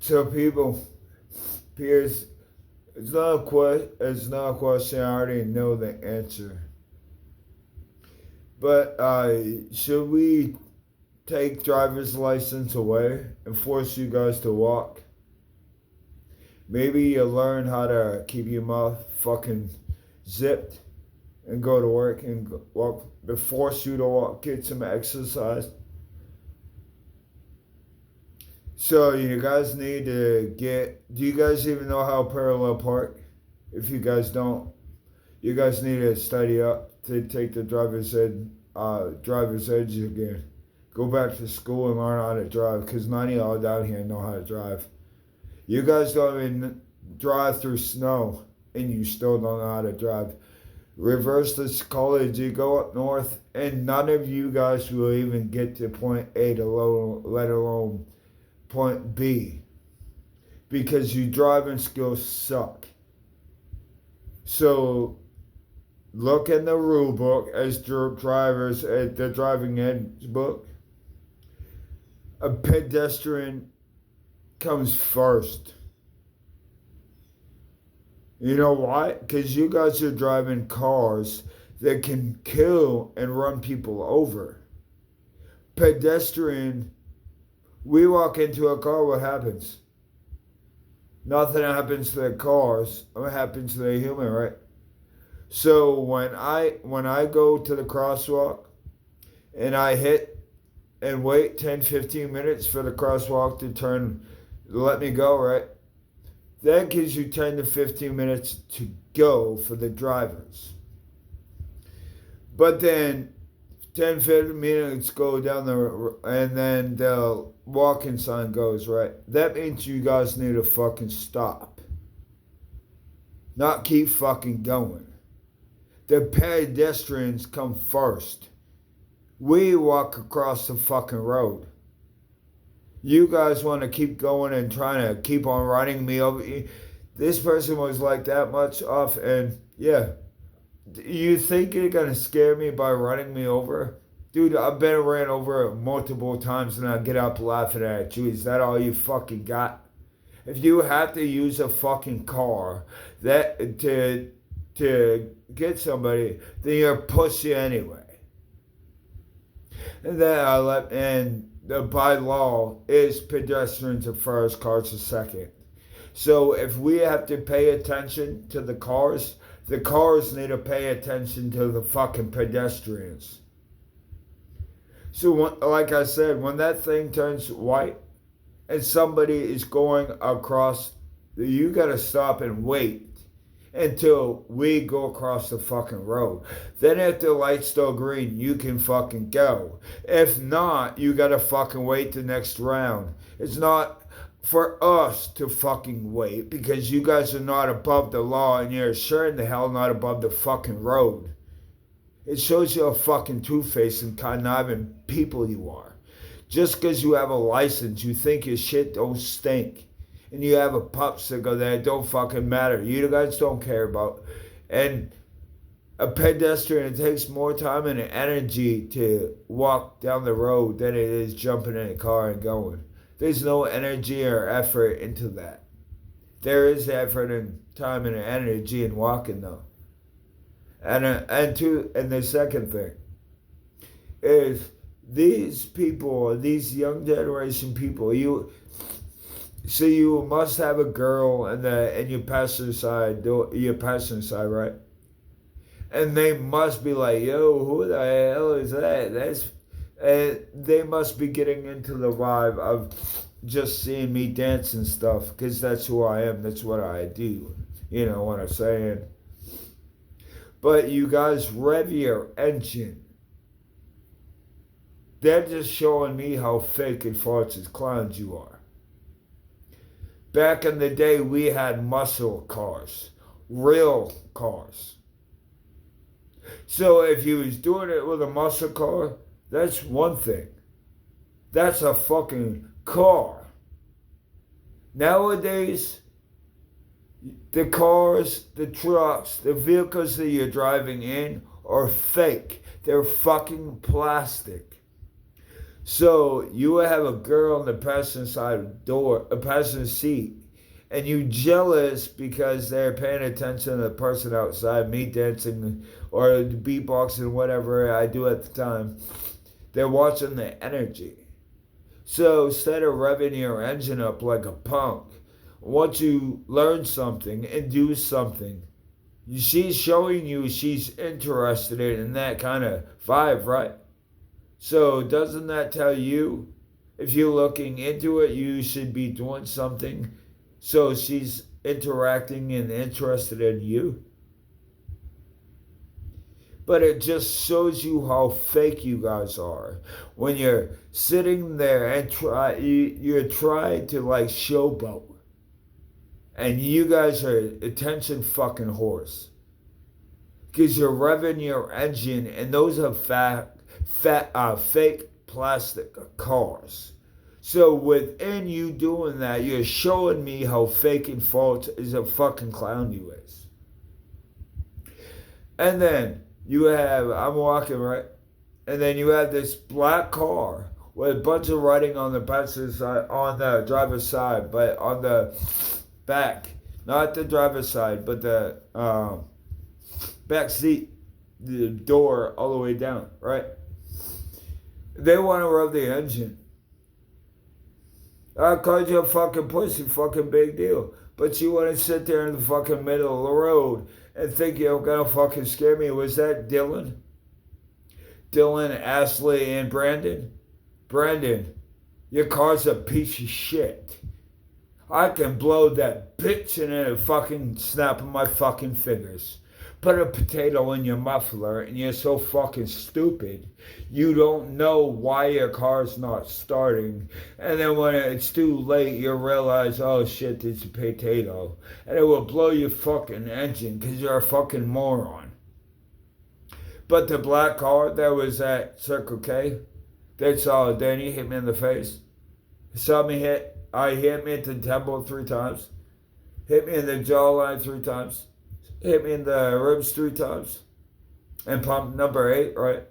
So people, Pierce, it's not a question. I already know the answer. But should we take driver's license away and force you guys to walk? Maybe you learn how to keep your mouth fucking zipped and go to work and walk. To force you to walk, get some exercise. So you guys need to get. Do you guys even know how parallel park? If you guys don't, you guys need to study up to take the driver's edge again. Go back to school and learn how to drive, because none of y'all down here know how to drive. You guys don't even drive through snow, and you still don't know how to drive. Reverse this college, you go up north, and none of you guys will even get to point A to let alone point B, because your driving skills suck. So look in the rule book as drivers at the driving ed book. A pedestrian comes first. You know why? Because you guys are driving cars that can kill and run people over. Pedestrian, we walk into a car, what happens? Nothing happens to the cars. What happens to the human, right? So when I go to the crosswalk and I hit and wait 10, 15 minutes for the crosswalk to turn, let me go, right? That gives you 10 to 15 minutes to go for the drivers. But then 10, 15 minutes go down and then the walking sign goes, right? That means you guys need to fucking stop. Not keep fucking going. The pedestrians come first. We walk across the fucking road. You guys want to keep going and trying to keep on running me over. This person was like that much off, and yeah. You think you're going to scare me by running me over? Dude, I've been ran over multiple times and I get up laughing at you. Is that all you fucking got? If you have to use a fucking car that to get somebody, then you're a pussy anyway. And then by law is pedestrians are first, cars are second. So if we have to pay attention to the cars need to pay attention to the fucking pedestrians. So like I said, when that thing turns white and somebody is going across, you gotta stop and wait until we go across the fucking road. Then if the light's still green, you can fucking go. If not, you gotta fucking wait the next round. It's not for us to fucking wait, because you guys are not above the law and you're sure in the hell not above the fucking road. It shows you a fucking two-faced and conniving people you are. Just because you have a license, you think your shit don't stink. And you have a popsicle that it don't fucking matter. You guys don't care about. And a pedestrian, it takes more time and energy to walk down the road than it is jumping in a car and going. There's no energy or effort into that. There is effort and time and energy in walking though. And the second thing is these people, these young generation people, you must have a girl and your passenger side, right? And they must be like, yo, who the hell is that? They must be getting into the vibe of just seeing me dance and stuff, because that's who I am. That's what I do. You know what I'm saying? But you guys rev your engine. They're just showing me how fake and false as clowns you are. Back in the day, we had muscle cars. Real cars. So if you was doing it with a muscle car, that's one thing. That's a fucking car. Nowadays, the cars, the trucks, the vehicles that you're driving in are fake. They're fucking plastic. So you would have a girl on the passenger side of the door, a passenger seat, and you jealous because they're paying attention to the person outside, me dancing or beatboxing, whatever I do at the time. They're watching the energy. So instead of revving your engine up like a punk, once you learn something and do something, she's showing you she's interested in that kind of vibe, right? So doesn't that tell you if you're looking into it, you should be doing something so she's interacting and interested in you? But it just shows you how fake you guys are when you're sitting there and you're trying to like showboat, and you guys are attention fucking whores because you're revving your engine, and those are fake plastic cars. So within you doing that, you're showing me how fake and false is a fucking clown you is. And then you have, I'm walking, right? And then you have this black car with a bunch of writing on the passenger side, on the driver's side, but on the back, not the driver's side, but the back seat, the door all the way down, right? They want to rev the engine. I called you a fucking pussy, fucking big deal. But you want to sit there in the fucking middle of the road and think you're gonna fucking scare me. Was that Dylan? Dylan, Ashley, and Brandon? Brandon, your car's a piece of shit. I can blow that bitch in a fucking snap of my fucking fingers. Put a potato in your muffler and you're so fucking stupid. You don't know why your car's not starting. And then when it's too late, you realize, oh shit, it's a potato. And it will blow your fucking engine because you're a fucking moron. But the black car that was at Circle K, they saw Danny hit me in the face. Saw me hit. Hit me at the temple 3 times. Hit me in the jawline 3 times. Hit me in the ribs 3 times. And pump number 8, right?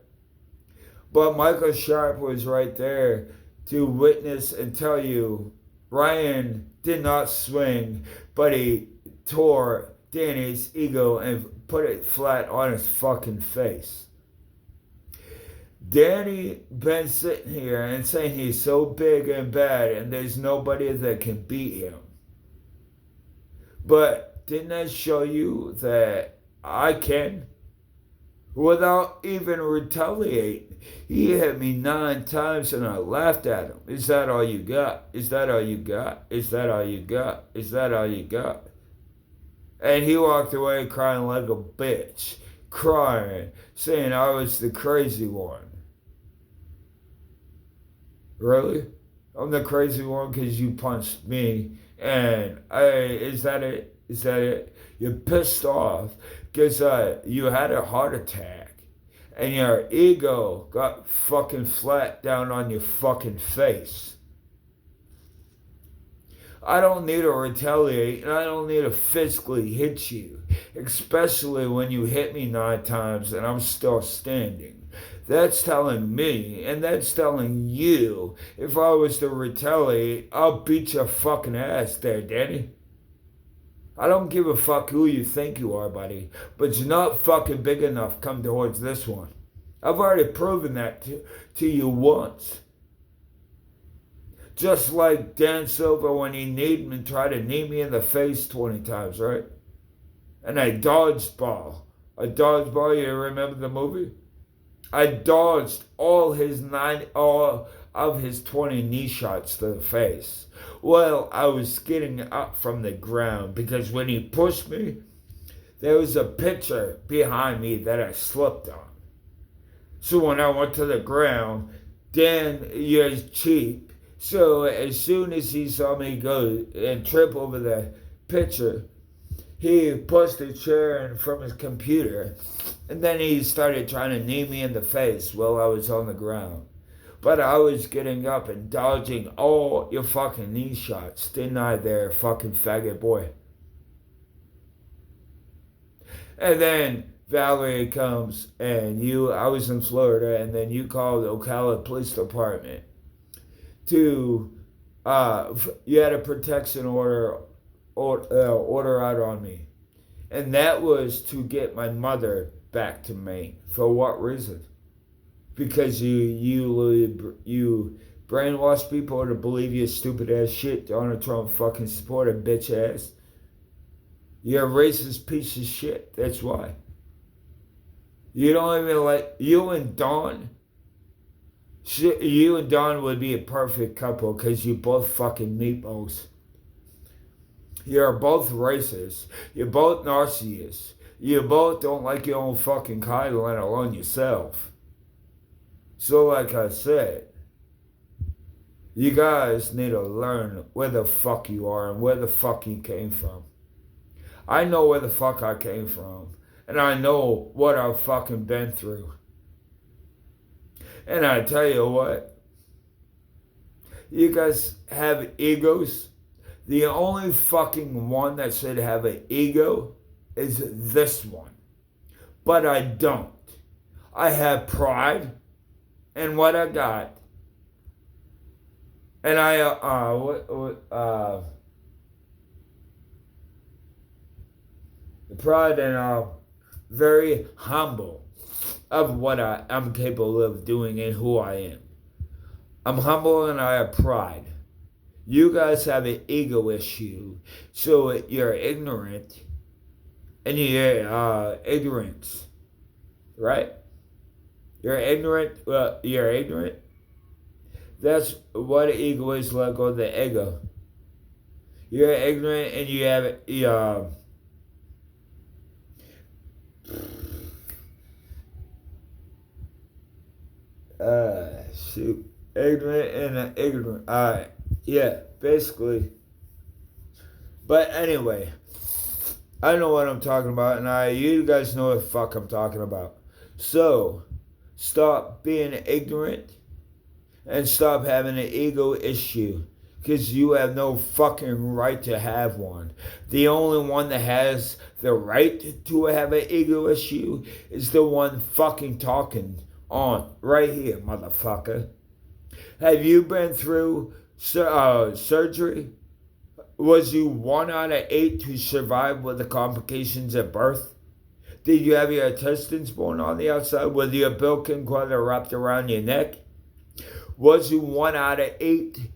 But Michael Sharp was right there to witness and tell you Ryan did not swing, but he tore Danny's ego and put it flat on his fucking face. Danny been sitting here and saying he's so big and bad and there's nobody that can beat him. But didn't I show you that I can? Without even retaliating. He hit me 9 times and I laughed at him. Is that all you got? Is that all you got? Is that all you got? Is that all you got? And he walked away crying like a bitch. Crying. Saying I was the crazy one. Really? I'm the crazy one because you punched me. And is that it? Is that it? You're pissed off because you had a heart attack and your ego got fucking flat down on your fucking face. I don't need to retaliate and I don't need to physically hit you, especially when you hit me 9 times and I'm still standing. That's telling me, and that's telling you, if I was to retaliate, I'll beat your fucking ass there, Danny. I don't give a fuck who you think you are, buddy, but you're not fucking big enough come towards this one. I've already proven that to you once. Just like Dan Silva when he kneed me and tried to knee me in the face 20 times, right? And I dodged ball. You remember the movie? I dodged all of his 20 knee shots to the face. Well, I was getting up from the ground because when he pushed me, there was a picture behind me that I slipped on. So when I went to the ground, Dan is cheap. So as soon as he saw me go and trip over the picture, he pushed a chair in from his computer. And then he started trying to knee me in the face while I was on the ground. But I was getting up and dodging all your fucking knee shots, didn't I there, fucking faggot boy? And then Valerie comes and I was in Florida, and then you called the Ocala Police Department. to, you had a protection order out on me. And that was to get my mother back to Maine. For what reason? Because you brainwash people to believe you stupid ass shit, Donald Trump fucking supporter, bitch ass. You're a racist piece of shit. That's why. You don't even like you and Dawn. You and Dawn would be a perfect couple because you both fucking meatballs. You're both racist. You're both narcissists. You both don't like your own fucking kind, let alone yourself. So, like I said, you guys need to learn where the fuck you are and where the fuck you came from. I know where the fuck I came from. And I know what I've fucking been through. And I tell you what, you guys have egos. The only fucking one that should have an ego is this one. But I don't. I have pride in what I got. And pride and very humble of what I'm capable of doing and who I am. I'm humble and I have pride. You guys have an ego issue, so you're ignorant and you're ignorance, right? You're ignorant. Well, you're ignorant. That's what ego is, like, or the ego. You're ignorant and you have shoot, ignorant and ignorant. Yeah, basically. But anyway, I know what I'm talking about, and you guys know what the fuck I'm talking about. So, stop being ignorant and stop having an ego issue, because you have no fucking right to have one. The only one that has the right to have an ego issue is the one fucking talking on right here, motherfucker. Have you been through surgery? Was you 1 out of 8 to survive with the complications at birth? Did you have your intestines born on the outside with your umbilical cord wrapped around your neck? Was you 1 out of 8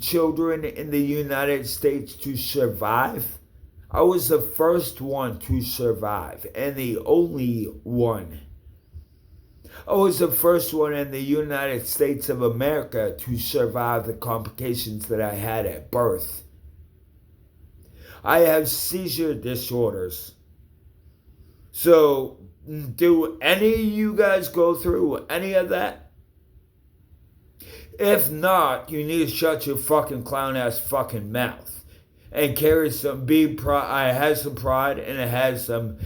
children in the United States to survive? I was the first one to survive and the only one. I was the first one in the United States of America to survive the complications that I had at birth. I have seizure disorders. So, do any of you guys go through any of that? If not, you need to shut your fucking clown ass fucking mouth and carry some have some pride and it has some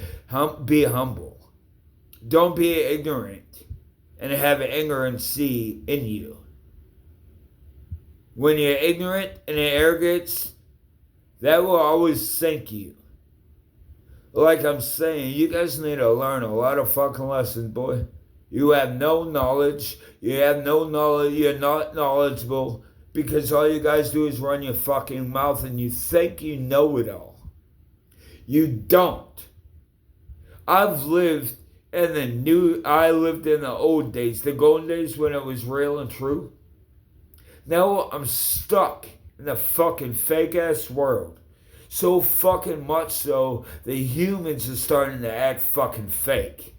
be humble. Don't be ignorant and have ignorancy in you. When you're ignorant and arrogant, that will always sink you. Like I'm saying, you guys need to learn a lot of fucking lessons, boy. You have no knowledge. You're not knowledgeable because all you guys do is run your fucking mouth and you think you know it all. You don't. I lived in the old days, the golden days when it was real and true. Now I'm stuck in the fucking fake ass world. So fucking much so, the humans are starting to act fucking fake.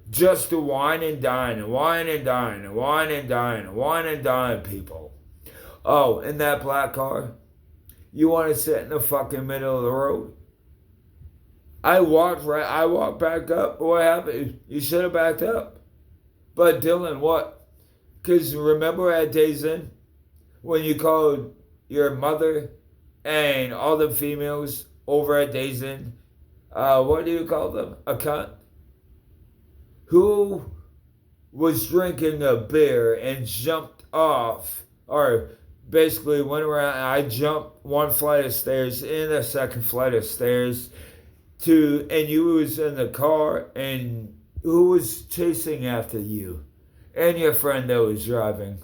Just to wine and dine and wine and dine and wine and dine and wine and dine people. Oh, in that black car? You want to sit in the fucking middle of the road? I walked back up. What happened? You should have backed up. But Dylan, what? Because remember at Days Inn, when you called your mother and all the females over at Days Inn, what do you call them? A cunt? Who was drinking a beer and jumped off, or basically went around. I jumped one flight of stairs in the second flight of stairs and you was in the car, and who was chasing after you? And your friend that was driving.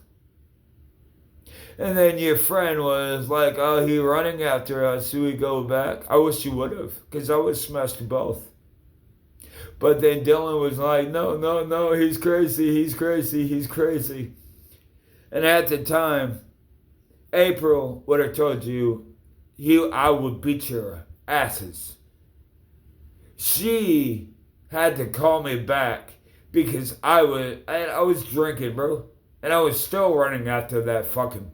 And then your friend was like, oh, he running after us. Should we go back? I wish you would have, because I would smash both. But then Dylan was like, no, no, no, he's crazy, he's crazy, he's crazy. And at the time, April would have told you, I would beat your asses. She had to call me back because I was drinking, bro. And I was still running after that fucking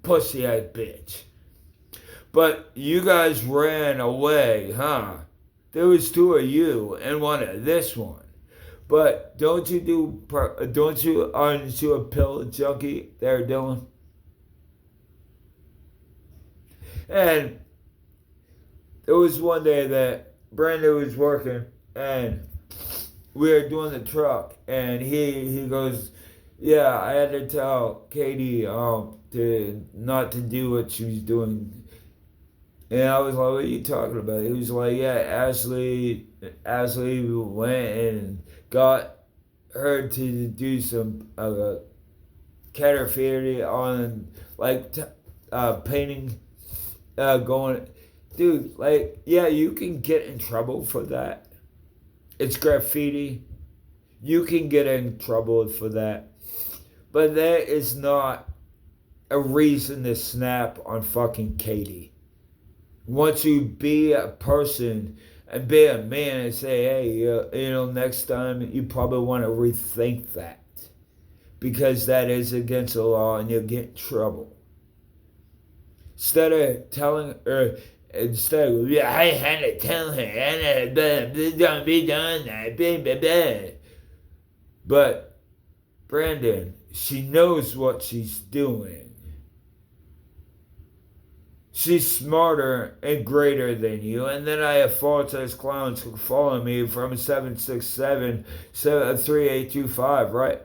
pussy-ass bitch. But you guys ran away, huh? There was two of you and one of this one. But aren't you a pill junkie there, Dylan? And there was one day that Brandon was working and we were doing the truck and he goes, yeah, I had to tell Katie to not to do what she was doing. And I was like, what are you talking about? He was like, yeah, Ashley went and got her to do some caterpillar on like painting going. Dude, like, yeah, you can get in trouble for that. It's graffiti. You can get in trouble for that. But that is not a reason to snap on fucking Katie. Once you be a person and be a man and say, hey, next time you probably want to rethink that. Because that is against the law and you'll get in trouble. Instead of telling her, yeah, I had to tell her, and don't be done that, blah, blah, blah. But Brandon, she knows what she's doing. She's smarter and greater than you. And then I have false-ass clowns who follow me from 767-3825, right?